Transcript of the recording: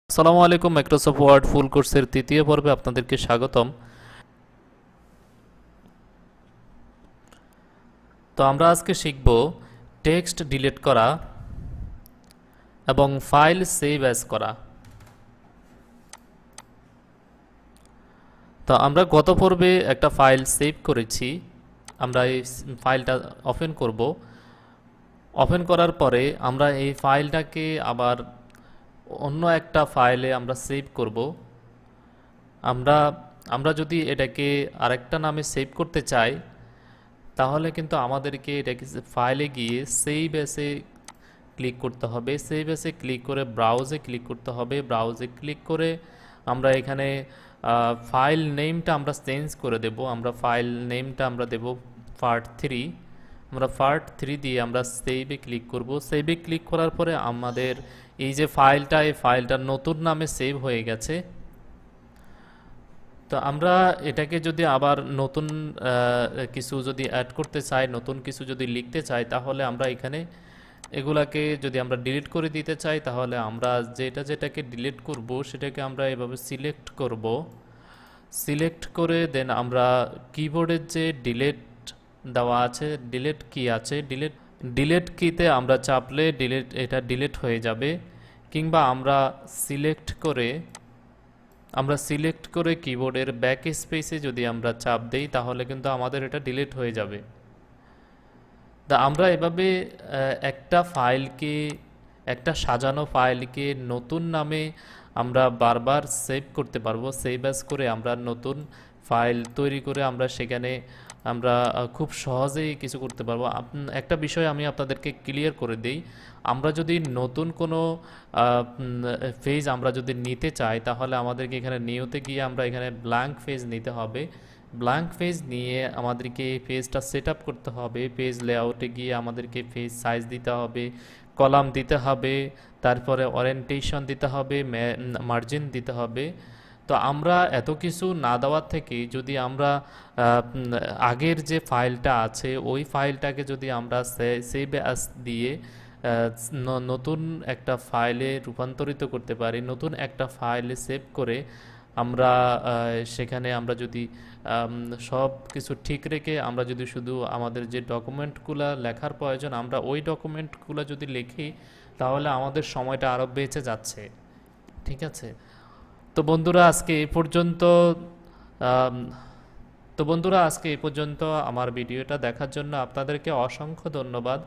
আসসালামু আলাইকুম। Microsoft word ফুল কোর্সের তৃতীয় পর্বে আপনাদেরকে স্বাগতম। তো আমরা আজকে শিখব টেক্সট ডিলিট করা এবং ফাইল সেভ অ্যাজ করা। তো আমরা গত পর্বে একটা ফাইল সেভ করেছি। আমরা এই ফাইলটা ওপেন করব। ওপেন করার পরে আমরা এই ফাইলটাকে আবার অন্য একটা ফাইলে আমরা সেভ করব। আমরা আমরা যদি এটাকে আরেকটা নামে সেভ করতে চাই তাহলে কিন্তু আমাদেরকে এটাকে ফাইলে গিয়ে সেভ এসে ক্লিক করতে হবে। সেভ এসে ক্লিক করে ব্রাউজে ক্লিক করতে হবে। ব্রাউজে ক্লিক করে আমরা এখানে ফাইল নেমটা আমরা চেঞ্জ করে দেব। আমরা ফাইল নেমটা আমরা দেব part3। আমরা part3 দিয়ে আমরা সেভে ক্লিক করব। সেভে ক্লিক করার পরে আমাদের এই যে ফাইলটা, এই ফাইলটা নতুন নামে সেভ হয়ে গেছে। তো আমরা এটাকে যদি আবার নতুন কিছু যদি অ্যাড করতে চাই, নতুন কিছু যদি লিখতে চাই, তাহলে আমরা এখানে এগুলাকে যদি আমরা ডিলিট করে দিতে চাই তাহলে আমরা যেটাকে ডিলিট করব সেটাকে আমরা এভাবে সিলেক্ট করব। সিলেক্ট করে দেন আমরা কিবোর্ডের যে ডিলিট দেওয়া আছে, ডিলিট কি আছে, ডিলিট কিতে আমরা চাপলে এটা ডিলিট হয়ে যাবে। কিংবা আমরা সিলেক্ট করে কিবোর্ডের ব্যাক স্পেসে যদি আমরা চাপ দেই তাহলে কিন্তু আমাদের এটা ডিলিট হয়ে যাবে। তা আমরা এভাবে একটা সাজানো ফাইলকে নতুন নামে আমরা বারবার সেভ করতে পারবো। সেভ অ্যাজ করে আমরা নতুন ফাইল তৈরি করে আমরা সেখানে আমরা খুব সহজেই কিছু করতে পারবো। একটা বিষয় আমি আপনাদেরকে ক্লিয়ার করে দিই, আমরা যদি নতুন কোনো পেজ আমরা যদি নিতে চাই তাহলে আমাদেরকে এখানে নিউতে গিয়ে আমরা এখানে ব্ল্যাঙ্ক পেজ নিতে হবে। ব্ল্যাঙ্ক পেজ নিয়ে আমাদেরকে এই পেজটা সেট আপ করতে হবে। পেজ লেআউটে গিয়ে আমাদেরকে পেজ সাইজ দিতে হবে, কলাম দিতে হবে, তারপরে ওরিয়েন্টেশন দিতে হবে, মার্জিন দিতে হবে। তো আমরা এত কিছু না দেওয়ার থেকে যদি আমরা আগের যে ফাইলটা আছে ওই ফাইলটাকে যদি আমরা সেভ অ্যাজ দিয়ে নতুন একটা ফাইলে রূপান্তরিত করতে পারি, নতুন একটা ফাইলে সেভ করে আমরা সেখানে আমরা যদি সব কিছু ঠিক রেখে আমরা যদি শুধু আমাদের যে ডকুমেন্টগুলো লেখার প্রয়োজন আমরা ওই ডকুমেন্টগুলো যদি লিখি তাহলে আমাদের সময়টা আরও বেঁচে যাচ্ছে। ঠিক আছে? তো বন্ধুরা আজকে এই পর্যন্ত আমার ভিডিওটা দেখার জন্য আপনাদেরকে অসংখ্য ধন্যবাদ।